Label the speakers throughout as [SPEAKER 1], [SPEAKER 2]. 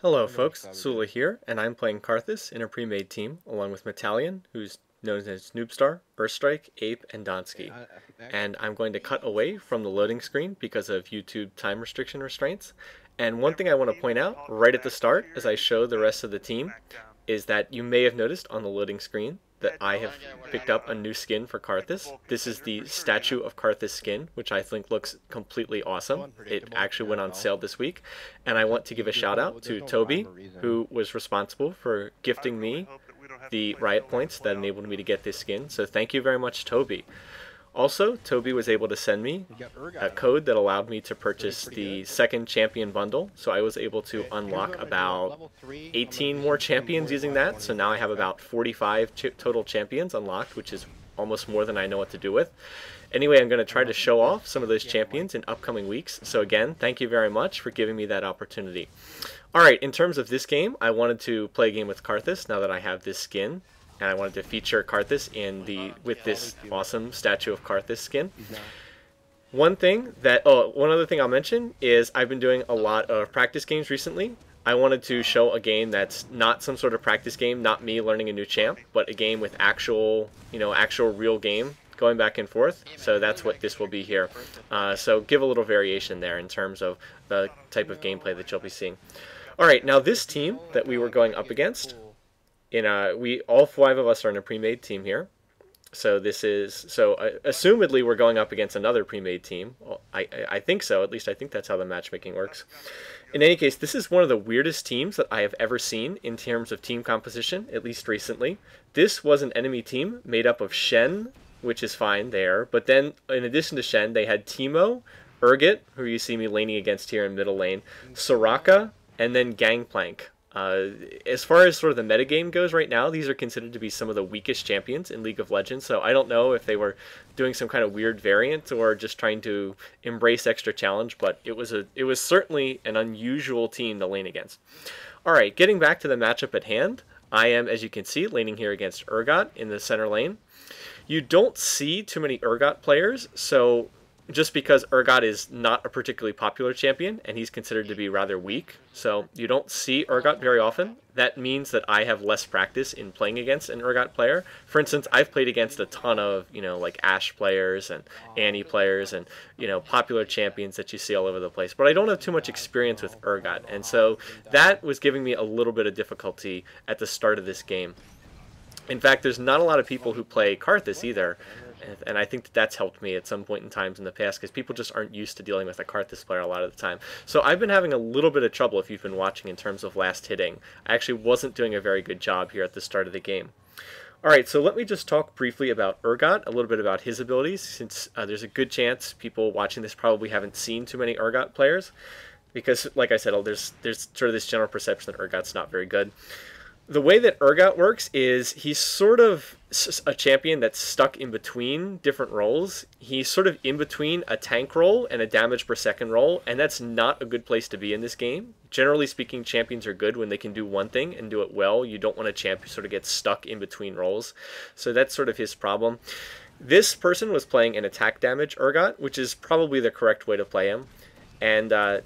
[SPEAKER 1] Hello folks, Sula here, and I'm playing Karthus in a pre-made team, along with Metallion, who's known as Noobstar, Earthstrike, Ape, and Donsky. And I'm going to cut away from the loading screen because of YouTube time restriction restraints. And one thing I want to point out right at the start, as I show the rest of the team, is that you may have noticed on the loading screen that I have picked up a new skin for Karthus. This is the Statue of Karthus skin, which I think looks completely awesome. It actually went on sale this week, and I want to give a shout out to Toby, who was responsible for gifting me the riot points that enabled me to get this skin. So thank you very much, Toby. Also, Toby was able to send me a code that allowed me to purchase the second champion bundle, so I was able to unlock about 18 more champions using that, so now I have about 45 total champions unlocked, which is almost more than I know what to do with. Anyway, I'm going to try to show off some of those champions in upcoming weeks, so again, thank you very much for giving me that opportunity. Alright, in terms of this game, I wanted to play a game with Karthus now that I have this skin. And I wanted to feature Karthus with this awesome Statue of Karthus skin. One other thing I'll mention is I've been doing a lot of practice games recently. I wanted to show a game that's not some sort of practice game, not me learning a new champ, but a game with actual real game going back and forth. So that's what this will be here. So give a little variation there in terms of the type of gameplay that you'll be seeing. All right, now this team that we were going up against. All 5 of us are in a pre-made team here. So assumedly we're going up against another pre-made team. Well, I think so. At least I think that's how the matchmaking works. In any case, this is one of the weirdest teams that I have ever seen in terms of team composition, at least recently. This was an enemy team made up of Shen, which is fine there. But then, in addition to Shen, they had Teemo, Urgot, who you see me laning against here in middle lane, Soraka, and then Gangplank. As far as sort of the metagame goes right now, these are considered to be some of the weakest champions in League of Legends, so I don't know if they were doing some kind of weird variant or just trying to embrace extra challenge, but it was certainly an unusual team to lane against. Alright, getting back to the matchup at hand, I am, as you can see, laning here against Urgot in the center lane. You don't see too many Urgot players, so just because Urgot is not a particularly popular champion, and he's considered to be rather weak, so you don't see Urgot very often. That means that I have less practice in playing against an Urgot player. For instance, I've played against a ton of, like Ashe players and Annie players and, popular champions that you see all over the place. But I don't have too much experience with Urgot, and so that was giving me a little bit of difficulty at the start of this game. In fact, there's not a lot of people who play Karthus either. And I think that's helped me at some point in times in the past because people just aren't used to dealing with a Karthus player a lot of the time. So I've been having a little bit of trouble if you've been watching in terms of last hitting. I actually wasn't doing a very good job here at the start of the game. Alright, so let me just talk briefly about Urgot, a little bit about his abilities, since there's a good chance people watching this probably haven't seen too many Urgot players. Because, like I said, there's sort of this general perception that Urgot's not very good. The way that Urgot works is he's sort of a champion that's stuck in between different roles. He's sort of in between a tank role and a damage per second role, and that's not a good place to be in this game. Generally speaking, champions are good when they can do one thing and do it well. You don't want a champ who sort of gets stuck in between roles. So that's sort of his problem. This person was playing an attack damage Urgot, which is probably the correct way to play him. And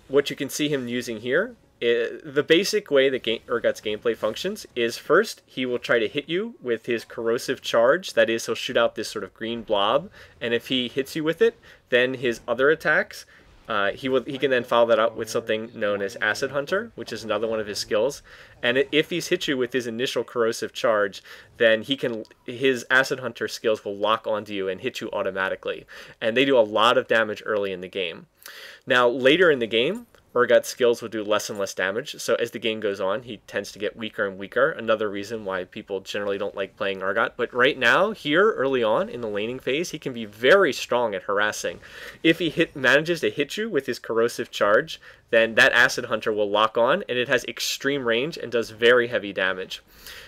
[SPEAKER 1] what you can see him using here, the basic way that Urgot's gameplay functions is first he will try to hit you with his corrosive charge. That is, he'll shoot out this sort of green blob, and if he hits you with it, then his other attacks, he can then follow that up with something known as Acid Hunter, which is another one of his skills. And if he's hit you with his initial corrosive charge, then his Acid Hunter skills will lock onto you and hit you automatically. And they do a lot of damage early in the game. Now, later in the game, Urgot's skills will do less and less damage, so as the game goes on, he tends to get weaker and weaker, another reason why people generally don't like playing Urgot. But right now, here, early on, in the laning phase, he can be very strong at harassing. If he manages to hit you with his corrosive charge, then that Acid Hunter will lock on, and it has extreme range and does very heavy damage.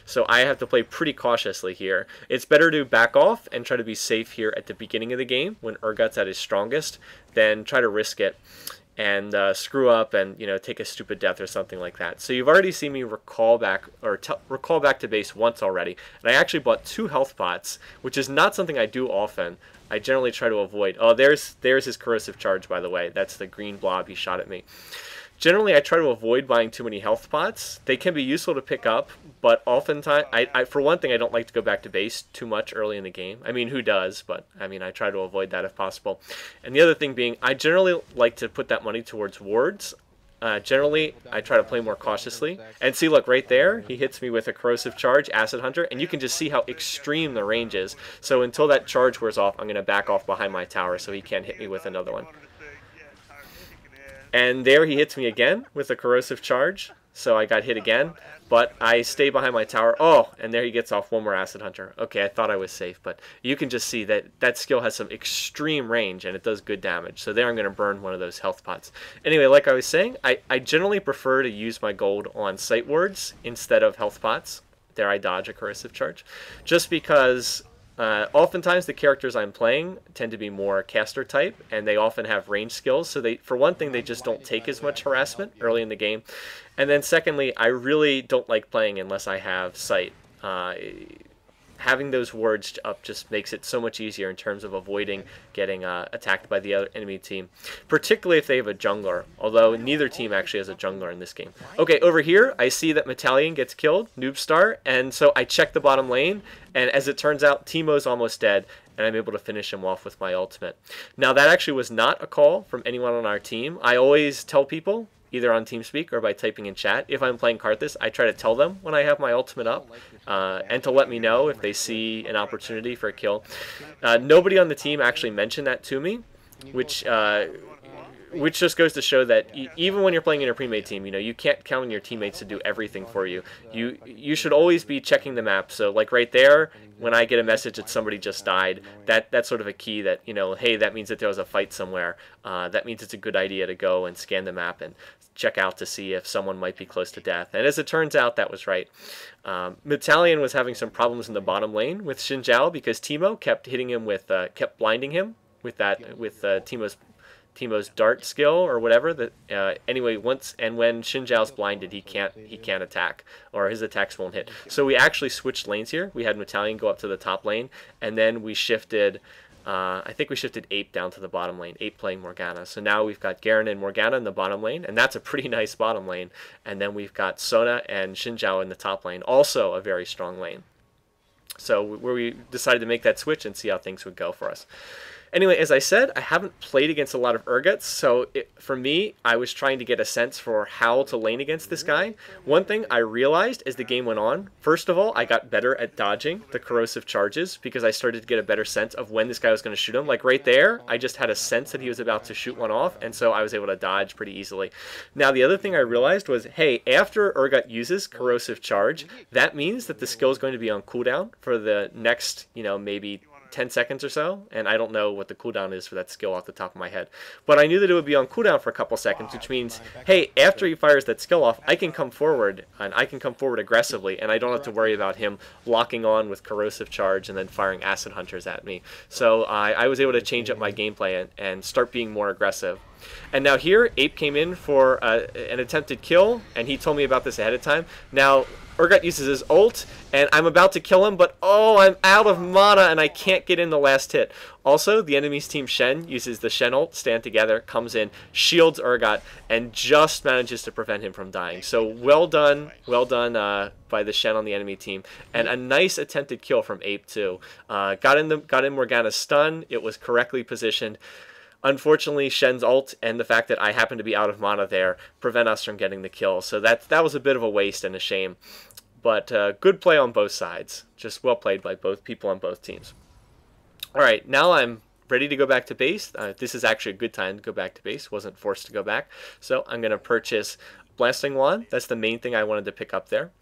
[SPEAKER 1] So I have to play pretty cautiously here. It's better to back off and try to be safe here at the beginning of the game, when Urgot's at his strongest, than try to risk it and screw up and take a stupid death or something like that. So you've already seen me recall back to base once already, and I actually bought 2 health pots, which is not something I do often. I generally try to avoid. Oh, there's his corrosive charge, by the way. That's the green blob he shot at me. Generally, I try to avoid buying too many health pots. They can be useful to pick up, but oftentimes, for one thing, I don't like to go back to base too much early in the game. I mean, who does? But, I mean, I try to avoid that if possible. And the other thing being, I generally like to put that money towards wards. Generally, I try to play more cautiously. And see, look, right there, he hits me with a Corrosive Charge, Acid Hunter, and you can just see how extreme the range is. So until that charge wears off, I'm going to back off behind my tower so he can't hit me with another one. And there he hits me again with a Corrosive Charge, so I got hit again, but I stay behind my tower. Oh, and there he gets off one more Acid Hunter. Okay, I thought I was safe, but you can just see that that skill has some extreme range, and it does good damage. So there I'm going to burn one of those health pots. Anyway, like I was saying, I generally prefer to use my gold on Sight Wards instead of health pots. There I dodge a Corrosive Charge, just because oftentimes the characters I'm playing tend to be more caster type, and they often have range skills, so for one thing, they just don't take as much harassment early in the game. And then secondly, I really don't like playing unless I have sight. Having those wards up just makes it so much easier in terms of avoiding getting attacked by the other enemy team, particularly if they have a jungler, although neither team actually has a jungler in this game. Okay, over here, I see that Metallion gets killed, Noobstar, and so I check the bottom lane, and as it turns out, Teemo's almost dead, and I'm able to finish him off with my ultimate. Now, that actually was not a call from anyone on our team. I always tell people, either on TeamSpeak or by typing in chat, if I'm playing Karthus, I try to tell them when I have my ultimate up, and to let me know if they see an opportunity for a kill. Nobody on the team actually mentioned that to me, which just goes to show that even when you're playing in a pre-made team, you know, you can't count on your teammates to do everything for you. You should always be checking the map. So like right there, when I get a message that somebody just died, that's sort of a key that, you know, hey, that means that there was a fight somewhere. That means it's a good idea to go and scan the map and check out to see if someone might be close to death. And as it turns out, that was right. Metallion was having some problems in the bottom lane with Xin Zhao because Teemo kept hitting him with, kept blinding him with Teemo's dart skill or whatever. That anyway, once and when Xin Zhao's blinded, he can't attack, or his attacks won't hit. So we actually switched lanes here. We had Metallion go up to the top lane, and then we shifted. I think we shifted Ape down to the bottom lane. Ape playing Morgana. So now we've got Garen and Morgana in the bottom lane, and that's a pretty nice bottom lane. And then we've got Sona and Xin Zhao in the top lane, also a very strong lane. So where we decided to make that switch and see how things would go for us. Anyway, as I said, I haven't played against a lot of Urgots, so for me, I was trying to get a sense for how to lane against this guy. One thing I realized as the game went on, first of all, I got better at dodging the corrosive charges because I started to get a better sense of when this guy was going to shoot him. Like right there, I just had a sense that he was about to shoot one off, and so I was able to dodge pretty easily. Now, the other thing I realized was, hey, after Urgot uses corrosive charge, that means that the skill is going to be on cooldown for the next, you know, maybe 10 seconds or so, and I don't know what the cooldown is for that skill off the top of my head. But I knew that it would be on cooldown for a couple seconds, which means, hey, after he fires that skill off, I can come forward, and I can come forward aggressively, and I don't have to worry about him locking on with corrosive charge and then firing acid hunters at me. So I was able to change up my gameplay and start being more aggressive. And now here, Ape came in for an attempted kill, and he told me about this ahead of time. Now, Urgot uses his ult, and I'm about to kill him, but oh, I'm out of mana, and I can't get in the last hit. Also, the enemy's team Shen uses the Shen ult, stand together, comes in, shields Urgot, and just manages to prevent him from dying. So well done by the Shen on the enemy team, and a nice attempted kill from Ape too. Got in Morgana's stun. It was correctly positioned. Unfortunately, Shen's ult and the fact that I happen to be out of mana there prevent us from getting the kill. So that was a bit of a waste and a shame. But good play on both sides. Just well played by both people on both teams. All right, now I'm ready to go back to base. This is actually a good time to go back to base. Wasn't forced to go back. So I'm going to purchase Blasting Wand. That's the main thing I wanted to pick up there.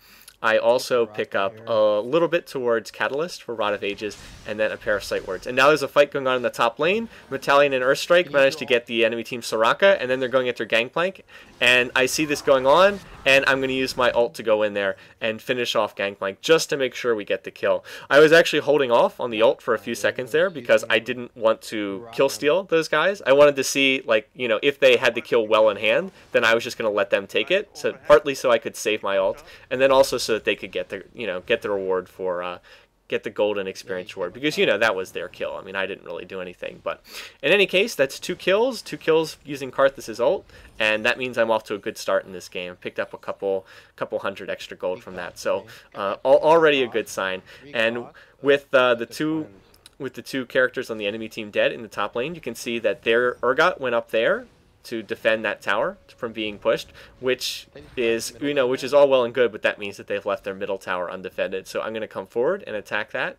[SPEAKER 1] I also pick up a little bit towards Catalyst for Rod of Ages, and then a pair of Sight Words. And now there's a fight going on in the top lane. Metallion and Earthstrike managed to get the enemy team Soraka, and then they're going at their Gangplank. And I see this going on, and I'm going to use my ult to go in there and finish off Gangplank just to make sure we get the kill. I was actually holding off on the ult for a few seconds there because I didn't want to kill steal those guys. I wanted to see, like, you know, if they had the kill well in hand, then I was just going to let them take it. So partly so I could save my ult, and then also so that they could get the, you know, get the reward for get the golden experience reward, because that was their kill. I mean, I didn't really do anything, but in any case, that's 2 kills using Karthus' ult, and that means I'm off to a good start in this game. Picked up a couple hundred extra gold from that, so already a good sign. And with the two characters on the enemy team dead in the top lane, you can see that their Urgot went up there to defend that tower from being pushed, which is all well and good, but that means that they've left their middle tower undefended. So I'm going to come forward and attack that.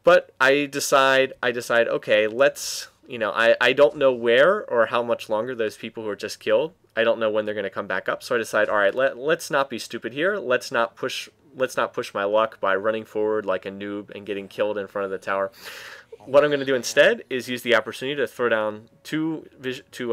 [SPEAKER 1] But I decide, okay, let's, I don't know where or how much longer those people who are just killed, I don't know when they're going to come back up. So I decide, all right, let's not be stupid here. Let's not push my luck by running forward like a noob and getting killed in front of the tower. What I'm going to do instead is use the opportunity to throw down two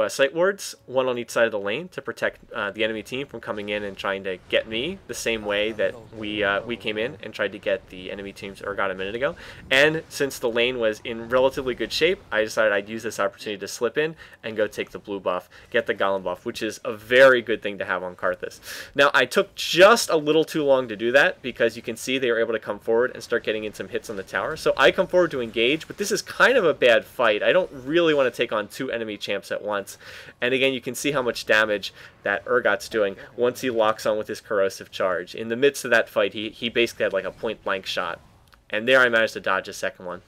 [SPEAKER 1] sight wards, one on each side of the lane, to protect the enemy team from coming in and trying to get me the same way that we came in and tried to get the enemy team's Urgot a minute ago. And since the lane was in relatively good shape, I decided I'd use this opportunity to slip in and go take the blue buff, get the Golem buff, which is a very good thing to have on Karthus. Now, I took just a little too long to do that, because you can see they were able to come forward and start getting in some hits on the tower. So I come forward to engage, but this is kind of a bad fight. I don't really want to take on 2 enemy champs at once. And again, you can see how much damage that Urgot's doing once he locks on with his corrosive charge. In the midst of that fight, he basically had like a point-blank shot. And there I managed to dodge a second one.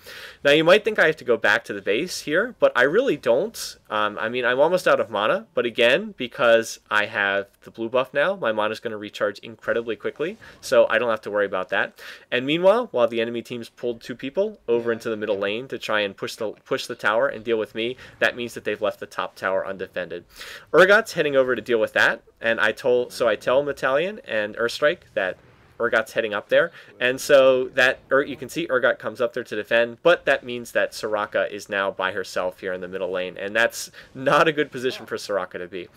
[SPEAKER 1] Now, you might think I have to go back to the base here, but I really don't. I mean, I'm almost out of mana, but again, because I have the blue buff now, my mana is going to recharge incredibly quickly, so I don't have to worry about that. And meanwhile, while the enemy team's pulled 2 people over into the middle lane to try and push the tower and deal with me, that means that they've left the top tower undefended. Urgot's heading over to deal with that, and I tell Metallion and Earthstrike that Urgot's heading up there, and so that you can see Urgot comes up there to defend, but that means that Soraka is now by herself here in the middle lane, and that's not a good position for Soraka to be.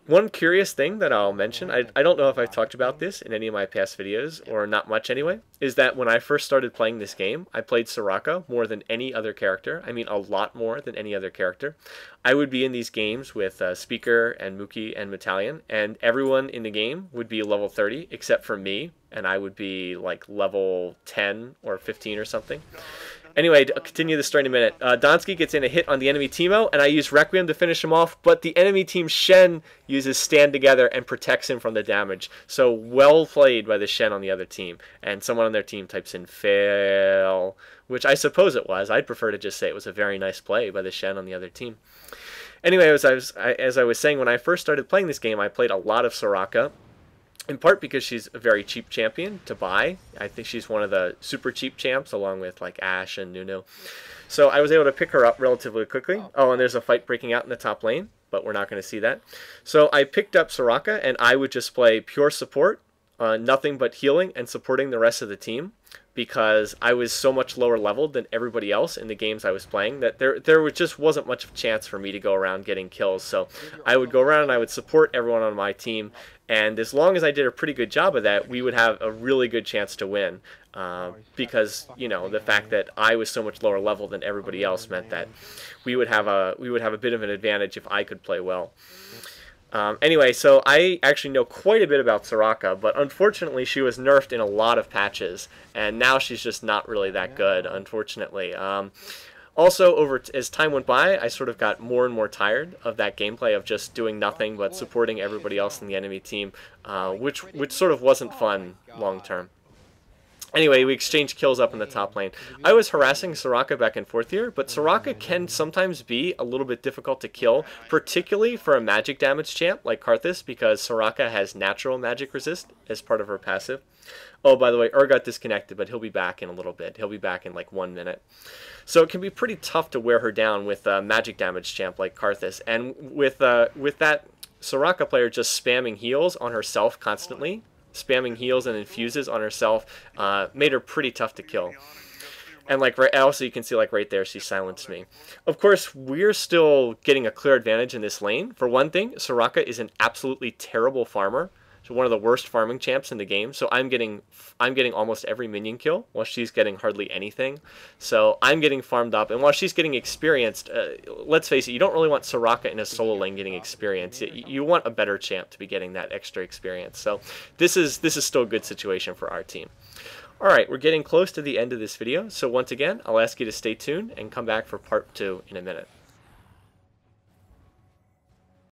[SPEAKER 1] One curious thing that I'll mention, I don't know if I've talked about this in any of my past videos, or not much anyway, is that when I first started playing this game, I played Soraka more than any other character. I mean, a lot more than any other character. I would be in these games with Speaker and Mookie and Metallion, and everyone in the game would be level 30 except for me, and I would be like level 10 or 15 or something. Anyway, to continue the story in a minute, Donsky gets in a hit on the enemy Teemo, and I use Requiem to finish him off, but the enemy team Shen uses Stand Together and protects him from the damage. So well played by the Shen on the other team. And someone on their team types in fail, which I suppose it was. I'd prefer to just say it was a very nice play by the Shen on the other team. Anyway, as I was saying, when I first started playing this game, I played a lot of Soraka. In part because she's a very cheap champion to buy. I think she's one of the super cheap champs, along with like Ashe and Nunu. So I was able to pick her up relatively quickly. Oh, and there's a fight breaking out in the top lane, but we're not going to see that. So I picked up Soraka, and I would just play pure support, nothing but healing and supporting the rest of the team, because I was so much lower leveled than everybody else in the games I was playing that there just wasn't much of a chance for me to go around getting kills. So I would go around and I would support everyone on my team, and as long as I did a pretty good job of that, we would have a really good chance to win, because the fact that I was so much lower level than everybody else meant that we would have a bit of an advantage if I could play well. Anyway, so I actually know quite a bit about Soraka, but unfortunately she was nerfed in a lot of patches, and now she's just not really that good, unfortunately. Also, as time went by, I sort of got more and more tired of that gameplay of just doing nothing but supporting everybody else in the enemy team, which sort of wasn't fun long term. Anyway, we exchanged kills up in the top lane. I was harassing Soraka back and forth here, but Soraka can sometimes be a little bit difficult to kill, particularly for a magic damage champ like Karthus, because Soraka has natural magic resist as part of her passive. Oh, by the way, Urgot disconnected, but he'll be back in a little bit. He'll be back in like 1 minute. So it can be pretty tough to wear her down with a magic damage champ like Karthus. And with that Soraka player just spamming heals on herself constantly, spamming heals and infuses on herself, made her pretty tough to kill. And like also you can see like right there, she silenced me. Of course, we're still getting a clear advantage in this lane. For one thing, Soraka is an absolutely terrible farmer. She's one of the worst farming champs in the game. So I'm getting almost every minion kill while she's getting hardly anything. So I'm getting farmed up, and while she's getting experienced, let's face it, you don't really want Soraka in a solo lane getting experience. You want a better champ to be getting that extra experience. So this is still a good situation for our team. Alright, we're getting close to the end of this video, so once again, I'll ask you to stay tuned and come back for part 2 in a minute.